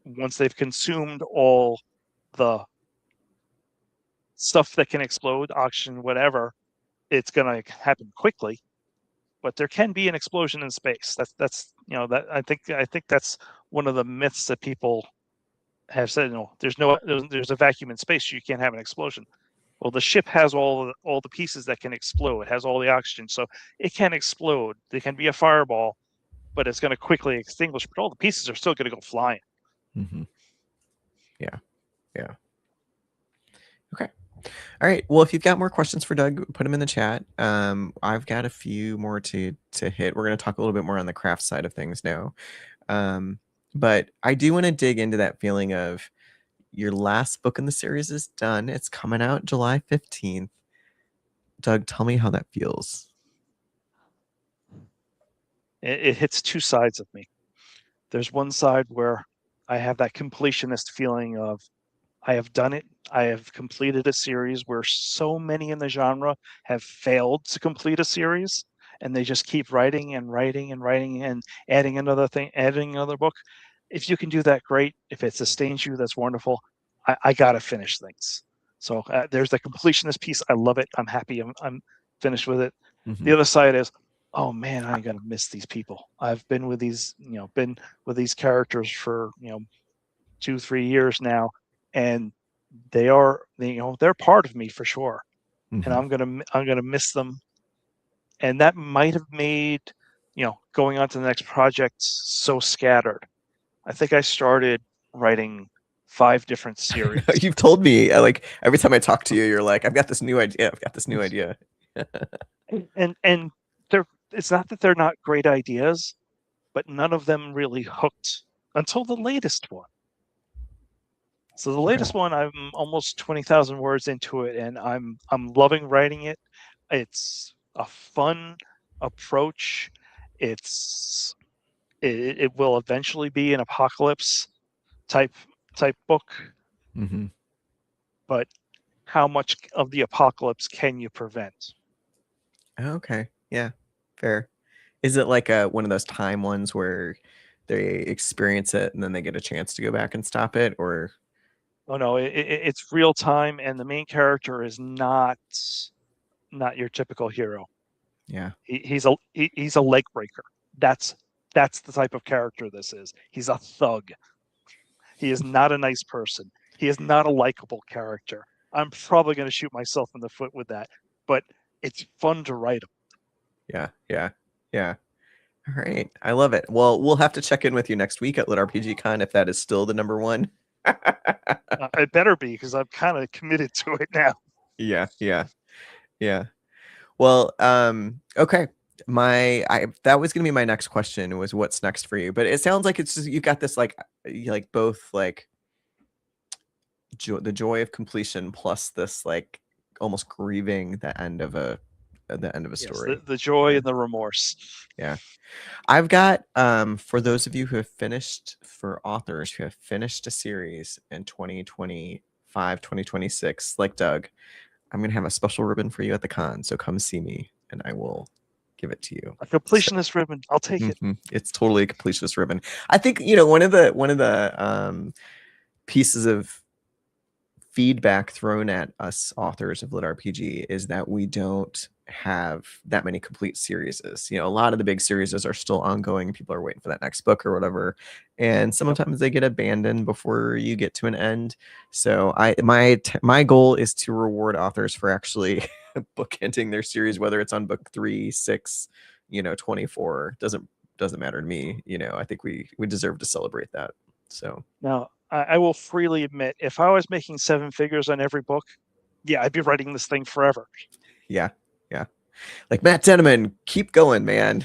once they've consumed all the stuff that can explode, oxygen, whatever, it's going to happen quickly. But there can be an explosion in space. That's that I think that's one of the myths that people have said. There's a vacuum in space, so you can't have an explosion. Well, the ship has all the pieces that can explode. It has all the oxygen, so it can explode. It can be a fireball, but it's going to quickly extinguish. But all the pieces are still going to go flying. mhm. Yeah. Yeah. Okay. All right. Well, if you've got more questions for Doug, put them in the chat. I've got a few more to hit. We're going to talk a little bit more on the craft side of things now. But I do want to dig into that feeling of your last book in the series is done. It's coming out July 15th. Doug, tell me how that feels. It hits two sides of me. There's one side where I have that completionist feeling of I have done it. I have completed a series where so many in the genre have failed to complete a series, and they just keep writing and writing and writing and adding another thing, adding another book. If you can do that, great. If it sustains you, that's wonderful. I got to finish things. So there's the completionist piece. I love it. I'm happy. I'm finished with it. Mm-hmm. The other side is, oh man, I'm gonna miss these people. I've been with these characters for 2-3 years now, and they're part of me for sure, and Mm-hmm. I'm gonna miss them, and that might have made going on to the next project so scattered. I think I started writing 5 different series. You've told me, like, every time I talk to you, you're like, I've got this new idea. I've got this new idea. And they're it's not that they're not great ideas, but none of them really hooked until the latest one. So the Okay. latest one, I'm almost 20,000 words into it, and I'm loving writing it. It's a fun approach. It's it will eventually be an apocalypse type type book, Mm-hmm. but how much of the apocalypse can you prevent? Okay. Yeah. Fair. Is it like one of those time ones where they experience it and then they get a chance to go back and stop it, or Oh no, it's real time, and the main character is not your typical hero. yeah. He's a leg breaker. That's the type of character this is. He's a thug. He is not a nice person. He is not a likable character. I'm probably going to shoot myself in the foot with that, but it's fun to write him. Yeah. Yeah. Yeah. All right. I love it. Well, we'll have to check in with you next week at Lit RPG Con if that is still the number one. It better be because I'm kind of committed to it now. Yeah. Yeah. Yeah. Well, okay. That was gonna be my next question was what's next for you, but it sounds like it's just, you got this like both like the joy of completion plus this like almost grieving the end of a Yes, story. the joy Yeah. and the remorse. Yeah. I've got for those of you who have finished, for authors who have finished a series in 2025, 2026, like Doug, I'm gonna have a special ribbon for you at the con, so come see me. and I will give it to you. A So, completionist ribbon. I'll take it. it's totally a completionist ribbon. I think one of the pieces of feedback thrown at us authors of lit RPG is that we don't have that many complete series. A lot of the big series are still ongoing. People are waiting for that next book or whatever, and Yep. sometimes they get abandoned before you get to an end. So my goal is to reward authors for actually bookending their series, whether it's on book 3, 6, 24. Doesn't matter to me. I think we deserve to celebrate that. So Now, I will freely admit, if I was making 7 figures on every book, yeah, I'd be writing this thing forever. yeah, yeah. Like Matt Denneman, keep going, man.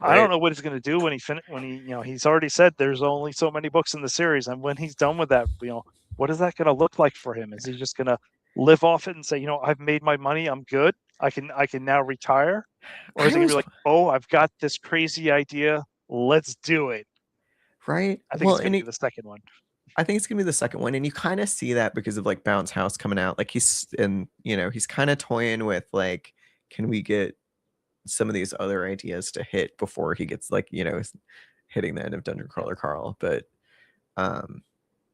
I don't Right? know what he's going to do when he's already said there's only so many books in the series, and when he's done with that, what is that going to look like for him? Is he just going to live off it and say, I've made my money, I'm good, I can now retire, or I is he going to be always like, oh, I've got this crazy idea, let's do it? right. I think Well, it's going to be the second one. I think it's gonna be the second one, and you kind of see that because of like Bounce House coming out. Like he's kind of toying with like, can we get some of these other ideas to hit before he gets like hitting the end of Dungeon Crawler Carl. But um,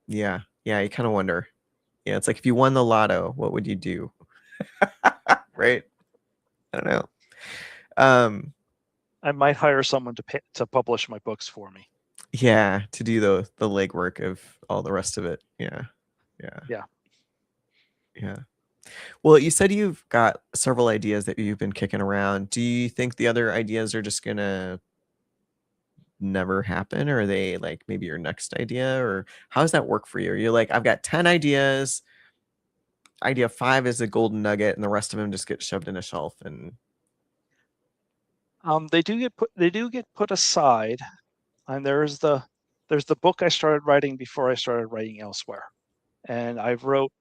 yeah, you kind of wonder. Yeah, it's like if you won the lotto, what would you do? Right? I don't know. Um, I might hire someone to publish my books for me. yeah, to do the legwork of all the rest of it. Yeah, yeah, Yeah. yeah. Well, you said you've got several ideas that you've been kicking around. Do you think the other ideas are just gonna never happen, or are they like maybe your next idea, or how does that work for you? You're like, I've got 10 ideas. Idea 5 is a golden nugget, and the rest of them just get shoved in a shelf. And They do get put aside, and there's the book I started writing before I started writing elsewhere, and I wrote,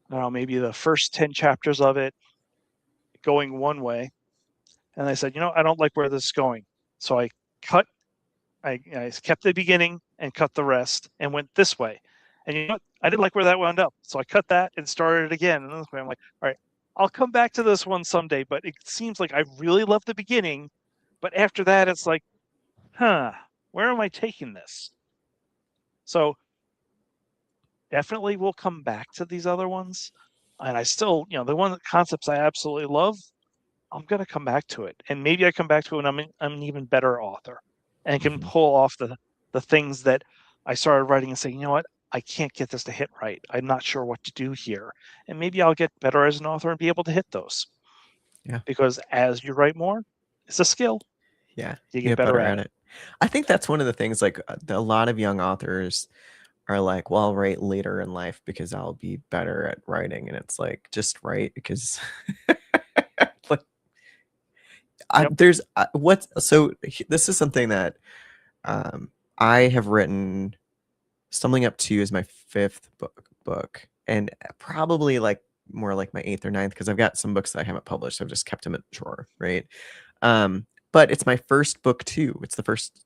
I don't know, maybe the first 10 chapters of it going one way, and I said, I don't like where this is going, so cut I kept the beginning and cut the rest and went this way. And you know what? I didn't like where that wound up. So I cut that and started again. And this way I'm like, all right, I'll come back to this one someday. But it seems like I really love the beginning. But after that, it's like, where am I taking this? So definitely we'll come back to these other ones. And I still, the one concepts I absolutely love, I'm going to come back to it. And maybe I come back to it when I'm an even better author and can mhm, pull off the things that I started writing and say, what, I can't get this to hit right. I'm not sure what to do here. And maybe I'll get better as an author and be able to hit those. yeah, Because as you write more, it's a skill. yeah, You you get get better better at at it. it. I think that's one of the things. Like a lot of young authors are like, well, I'll write later in life because I'll be better at writing, and it's like just write because like Yep. there's what so this is something that I have written. Stumbling Up 2 is my fifth book, and probably like more like my eighth or ninth because I've got some books that I haven't published. I've just kept them in the drawer, right? But it's my first book too. It's the first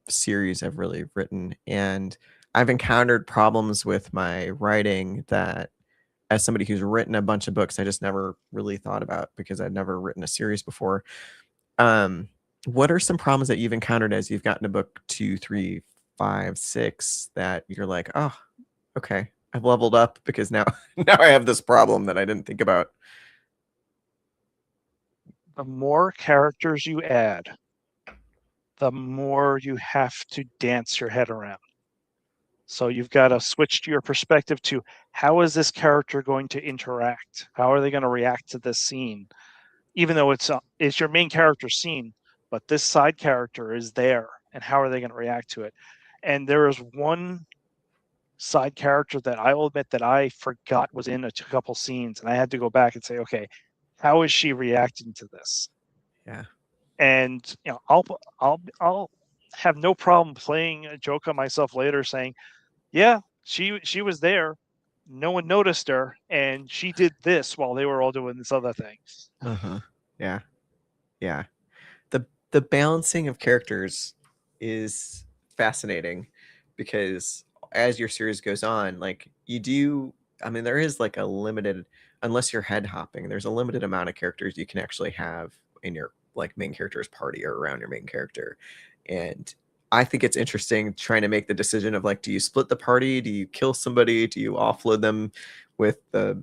series I've really written, and I've encountered problems with my writing that as somebody who's written a bunch of books, I just never really thought about because I'd never written a series before. Um, what are some problems that you've encountered as you've gotten to book 2, 3, 5, 6 that you're like, oh, okay, I've leveled up because now now I have this problem that I didn't think about. The more characters you add, the more you have to dance your head around. So you've got to switch to your perspective to how is this character going to interact? How are they going to react to this scene? Even though it's your main character scene, but this side character is there, and how are they going to react to it? And there is one side character that I will admit that I forgot was in a couple scenes, and I had to go back and say, okay, how is she reacting to this? Yeah. And I'll have no problem playing a joke on myself later, saying, yeah, she was there. No one noticed her, and she did this while they were all doing this other thing. Uh-huh. Yeah. Yeah. The balancing of characters is fascinating because as your series goes on, like you do, I mean, there is like a limited unless you're head hopping, there's a limited amount of characters you can actually have in your like main character's party or around your main character. And I think it's interesting trying to make the decision of like, do you split the party? Do you kill somebody? Do you offload them with the,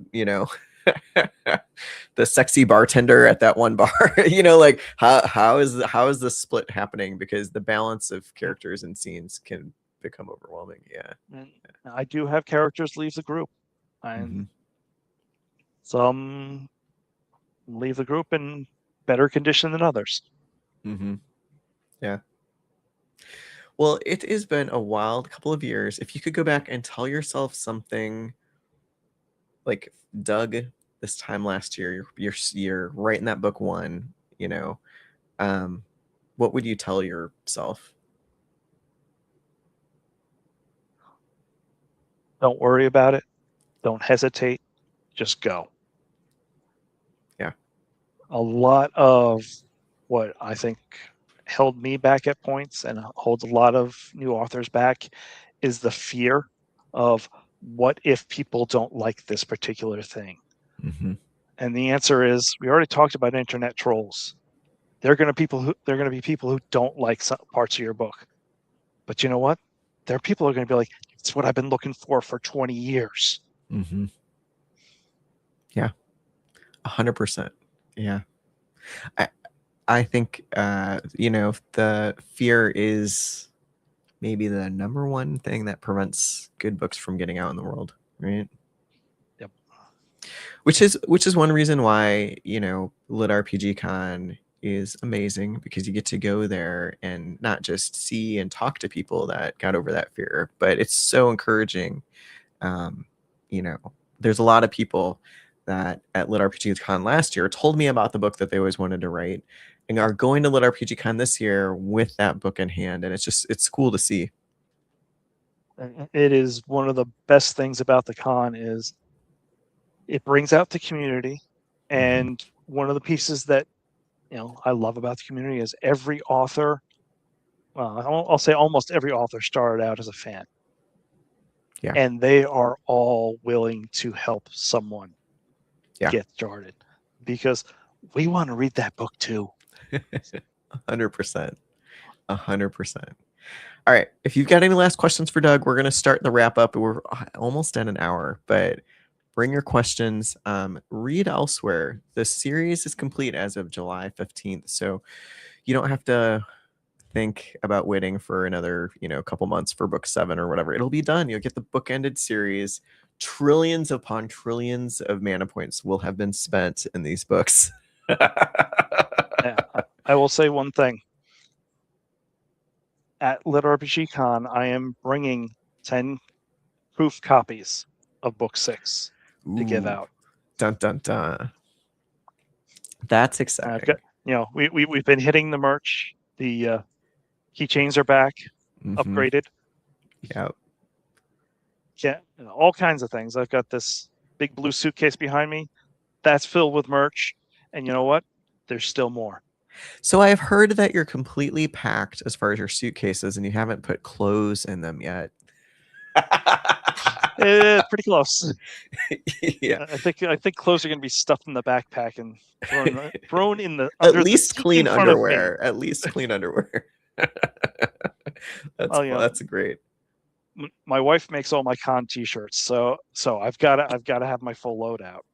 the sexy bartender at that one bar? Like how is the split happening? Because the balance of characters and scenes can become overwhelming. Yeah. And I do have characters leave the group, Mm-hmm. and some leave the group in better condition than others. Mm-hmm. Yeah. Well, it has been a wild couple of years. If you could go back and tell yourself something like Doug this time last year, you're writing that book one, um, what would you tell yourself? Don't worry about it. Don't hesitate. Just go. Yeah. A lot of what I think held me back at points and holds a lot of new authors back is the fear of what if people don't like this particular thing. Mm-hmm. And the answer is we already talked about internet trolls. They're going to be people who don't like some parts of your book. But you know what? There are people who are going to be like, it's what I've been looking for 20 years. Mm-hmm. Yeah. 100%. Yeah. I think the fear is maybe the number one thing that prevents good books from getting out in the world, right? Yep. Which is one reason why, Lit RPG Con is amazing, because you get to go there and not just see and talk to people that got over that fear, but it's so encouraging. Um, there's a lot of people that at Lit RPG Con last year told me about the book that they always wanted to write and are going to Lit RPG Con this year with that book in hand. And it's cool to see. It is one of the best things about the con is it brings out the community. And Mm-hmm. one of the pieces that I love about the community is every author, well, I'll say almost every author started out as a fan. Yeah. And they are all willing to help someone get started because we want to read that book too. 100%. 100%. All right. If you've got any last questions for Doug, we're going to start the wrap up. We're almost at an hour, but bring your questions. Read elsewhere. The series is complete as of July 15th. So you don't have to think about waiting for another, couple months for book 7 or whatever. It'll be done. You'll get the bookended series. Trillions upon trillions of mana points will have been spent in these books. Yeah, I will say one thing. At Lit RPG Con, I am bringing 10 proof copies of book 6 to give out. Dun dun dun. That's exciting. I've got, we've been hitting the merch. The keychains are back, upgraded. Yep. Yeah, all kinds of things. I've got this big blue suitcase behind me that's filled with merch, and you know what? There's still more. So I've heard that you're completely packed as far as your suitcases, and you haven't put clothes in them yet. Pretty close. Yeah, I think clothes are going to be stuffed in the backpack and thrown in the at least the clean underwear. At least clean underwear. That's great. My wife makes all my con t-shirts, so I've got to have my full load out.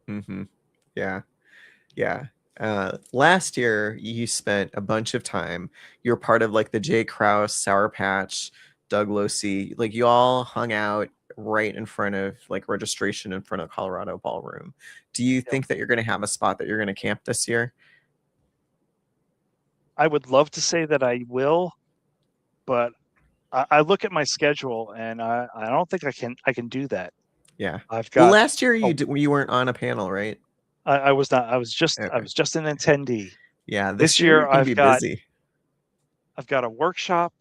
Mm-hmm. Yeah. Last year you spent a bunch of time. You were part of like the Jay Krause, Sour Patch, Doug Lohse. Like you all hung out right in front of like registration in front of Colorado Ballroom. Do you think that you're going to have a spot that you're going to camp this year? I would love to say that I will, but I look at my schedule and I don't think I can do that. Yeah. I've got. Well, last year you weren't on a panel, right? I was not. I was just Okay. I was just an attendee. Yeah. This year you're gonna be busy. I've got a workshop,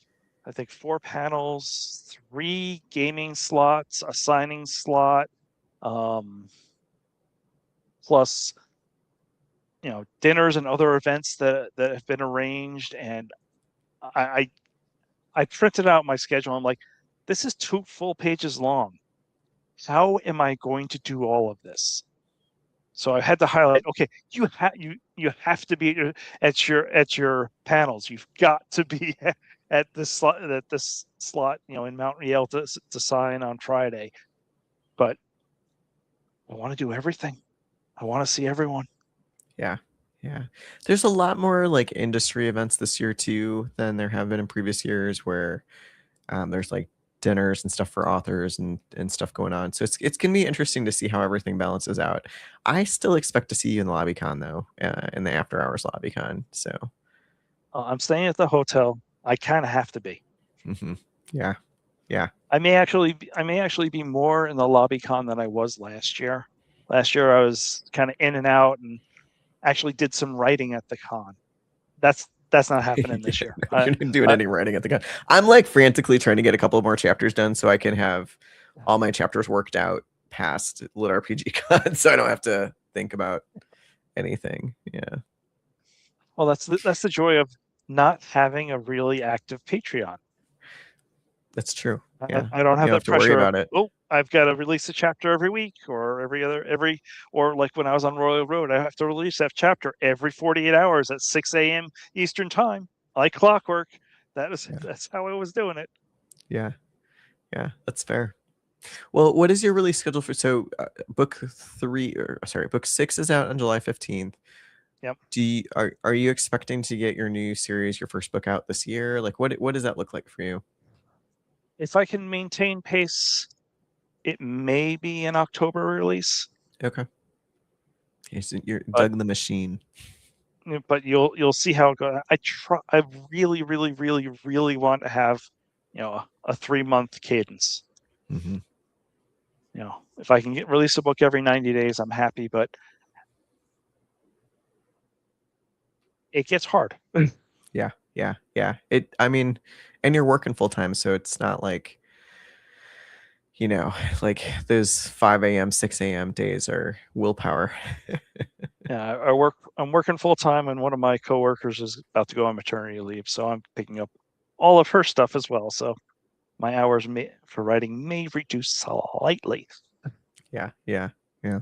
I think 4 panels, 3 gaming slots, a signing slot, plus dinners and other events that have been arranged. And I printed out my schedule. I'm like, this is 2 full pages long. How am I going to do all of this? So I had to highlight. Okay, you have to be at your panels. You've got to be at this slot, in Mount Yale to sign on Friday. But I want to do everything. I want to see everyone. Yeah. Yeah. There's a lot more like industry events this year too than there have been in previous years where there's like dinners and stuff for authors and stuff going on. So it's gonna be interesting to see how everything balances out. I still expect to see you in the LobbyCon though, in the after hours LobbyCon. So I'm staying at the hotel. I kind of have to be. mhm. Yeah, yeah, I may actually be more in the LobbyCon than I was last year. Last year I was kind of in and out and actually did some writing at the con. That's not happening this year. You're not doing any writing at the con. I'm like frantically trying to get a couple more chapters done so I can have all my chapters worked out past Lit RPG Con, so I don't have to think about anything. Yeah, Well, that's the joy of not having a really active Patreon. that's true. Yeah, I don't you have don't have that to worry pressure of, about it. oh, I've got to release a chapter every week or or like when I was on Royal Road, I have to release that chapter every 48 hours at 6 a.m. Eastern time, like clockwork. Yeah, That's how I was doing it. yeah, yeah. That's fair. Well, what is your release schedule for? So, book 6 is out on July 15th. Yep. Are you expecting to get your new series, your first book out this year? Like, what does that look like for you? If I can maintain pace, it may be an October release. Okay. Okay, so you're but Doug the Machine. but you'll see how it goes. I really, really, really, really want to have, a 3-month cadence. Mm-hmm. If I can release a book every 90 days, I'm happy, but it gets hard. Yeah, yeah, yeah. I mean, and you're working full time, so it's not like, like those 5 a.m., 6 a.m. days are willpower. Yeah, I'm working full time, and one of my coworkers is about to go on maternity leave, so I'm picking up all of her stuff as well. So my hours for writing may reduce slightly. Yeah, yeah, yeah.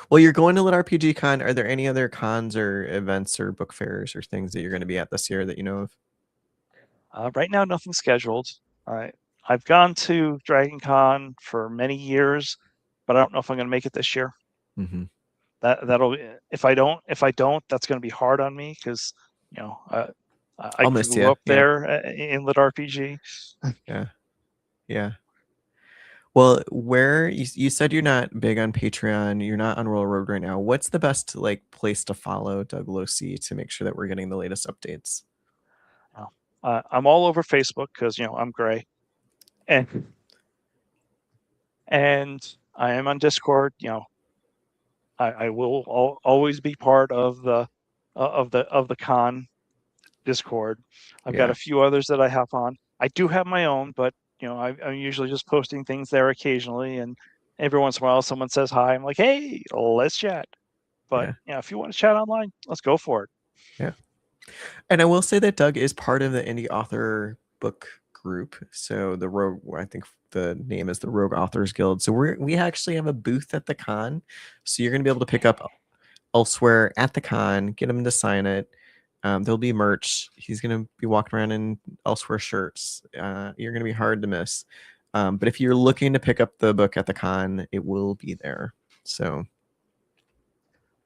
Well, you're going to Lit RPG Con. Are there any other cons or events or book fairs or things that you're going to be at this year that you know of? Right now, nothing scheduled. I've gone to Dragon Con for many years, but I don't know if I'm going to make it this year. Mm-hmm. That'll if I don't, that's going to be hard on me because you know I I'll miss grew you. up Yeah, there in Lit RPG. yeah, yeah. Well, where you said you're not big on Patreon, you're not on Royal Road right now. What's the best like place to follow Doug Lohse to make sure that we're getting the latest updates? I'm all over Facebook because I'm gray, and I am on Discord. I will always be part of the con Discord. I've got Yeah, a few others that I have on. I do have my own, but I'm usually just posting things there occasionally, and every once in a while someone says hi. I'm like, hey, let's chat. But yeah, if you want to chat online, let's go for it. yeah. And I will say that Doug is part of the indie author book group. So the Rogue, I think the name is the Rogue Authors Guild. So we actually have a booth at the con. So you're gonna be able to pick up elsewhere at the con, get him to sign it. There'll be merch. He's gonna be walking around in elsewhere shirts. You're gonna be hard to miss. But if you're looking to pick up the book at the con, it will be there. So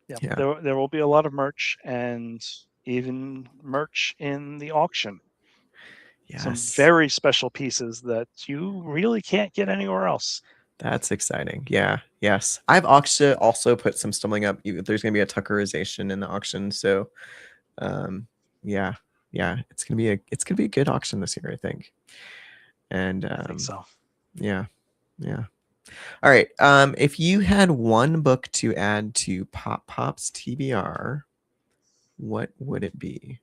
Yeah, yeah, there will be a lot of merch and even merch in the auction. Some yes, very special pieces that you really can't get anywhere else. that's exciting. Yeah, yes. I've also put some stumbling up. There's gonna be a Tuckerization in the auction. So um, yeah, yeah, it's gonna be a good auction this year, I think. And I think so. yeah, yeah. All right. If you had one book to add to Pop Pop's TBR, what would it be?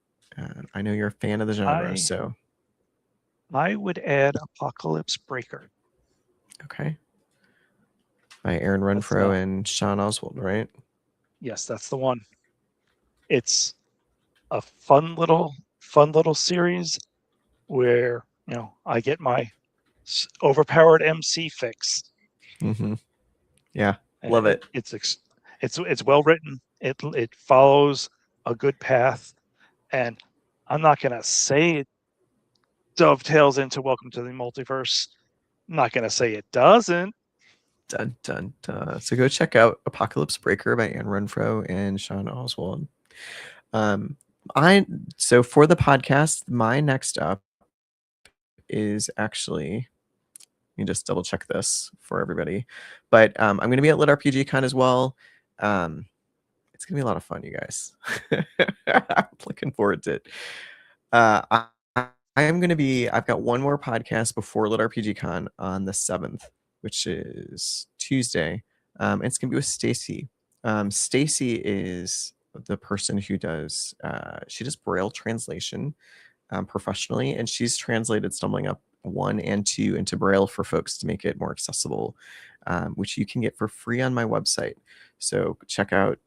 I know you're a fan of the genre, I so I would add Apocalypse Breaker. okay. By Aaron That's Renfro and Sean Oswald, right? Yes, that's the one. It's a fun little series where I get my overpowered MC fix. Mm-hmm. Yeah, And love it. it's It's well written. It follows a good path, and I'm not gonna say it dovetails into Welcome to the Multiverse. I'm not gonna say it doesn't. Dun dun dun. So go check out Apocalypse Breaker by Anne Renfro and Sean Oswald. Um, so for the podcast, my next up is actually, let me just double check this for everybody. But I'm going to be at Lit RPG Con as well. It's going to be a lot of fun, you guys. I'm looking forward to it. I am going to be, I've got one more podcast before Lit RPG Con on the 7th, which is Tuesday. It's going to be with Stacy. Stacy is the person who does, she does Braille translation professionally, and she's translated Stumbling Up 1 and 2 into Braille for folks to make it more accessible, which you can get for free on my website. So check out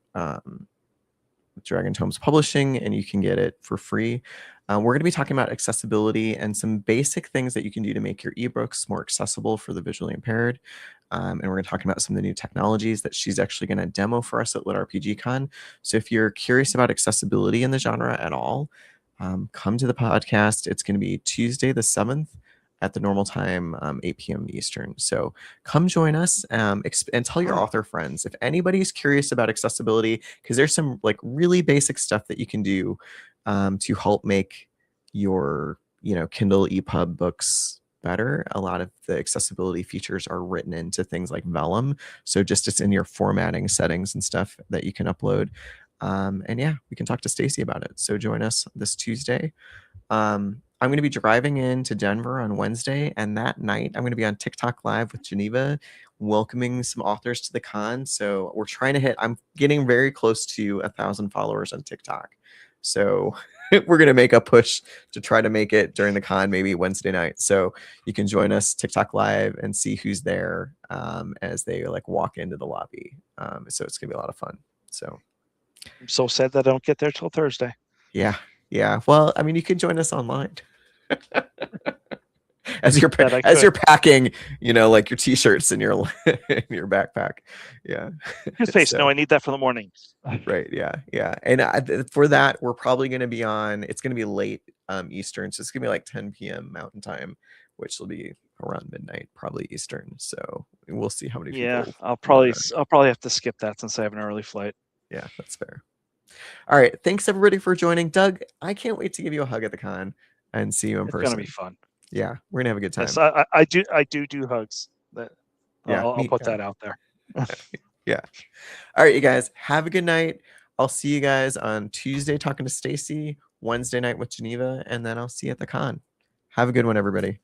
Dragon Tomes Publishing, and you can get it for free. We're going to be talking about accessibility and some basic things that you can do to make your ebooks more accessible for the visually impaired. And we're going to talk about some of the new technologies that she's actually going to demo for us at Lit RPG Con. So if you're curious about accessibility in the genre at all, come to the podcast. It's going to be Tuesday the 7th at the normal time, 8 p.m. Eastern. So come join us and tell your author friends. If anybody's curious about accessibility, because there's some like really basic stuff that you can do to help make your Kindle EPUB books better. A lot of the accessibility features are written into things like Vellum. So just it's in your formatting settings and stuff that you can upload. And yeah, we can talk to Stacy about it. So join us this Tuesday. I'm going to be driving into Denver on Wednesday, and that night I'm going to be on TikTok Live with Geneva, welcoming some authors to the con. So we're trying to I'm getting very close to 1,000 followers on TikTok. So we're going to make a push to try to make it during the con, maybe Wednesday night. So you can join us TikTok Live and see who's there as they like walk into the lobby. So it's going to be a lot of fun. So I'm so sad that I don't get there till Thursday. yeah. Yeah. Well, I mean, you can join us online. as you're packing, like your t-shirts in your in your backpack. Yeah. Toothpaste. No, I need that for the morning. Right. Yeah. And for that, we're probably going to be on. It's going to be late Eastern, so it's going to be like 10 p.m. Mountain Time, which will be around midnight, probably Eastern. So we'll see how many people. Yeah, I'll probably have to skip that since I have an early flight. Yeah, that's fair. All right. Thanks everybody for joining. Doug, I can't wait to give you a hug at the con and see you in person. It's gonna be fun. Yeah, we're gonna have a good time. Yes, I do hugs. Yeah, I'll put that out there. Yeah. All right, you guys, have a good night. I'll see you guys on Tuesday talking to Stacy, Wednesday night with Geneva, and then I'll see you at the con. Have a good one, everybody.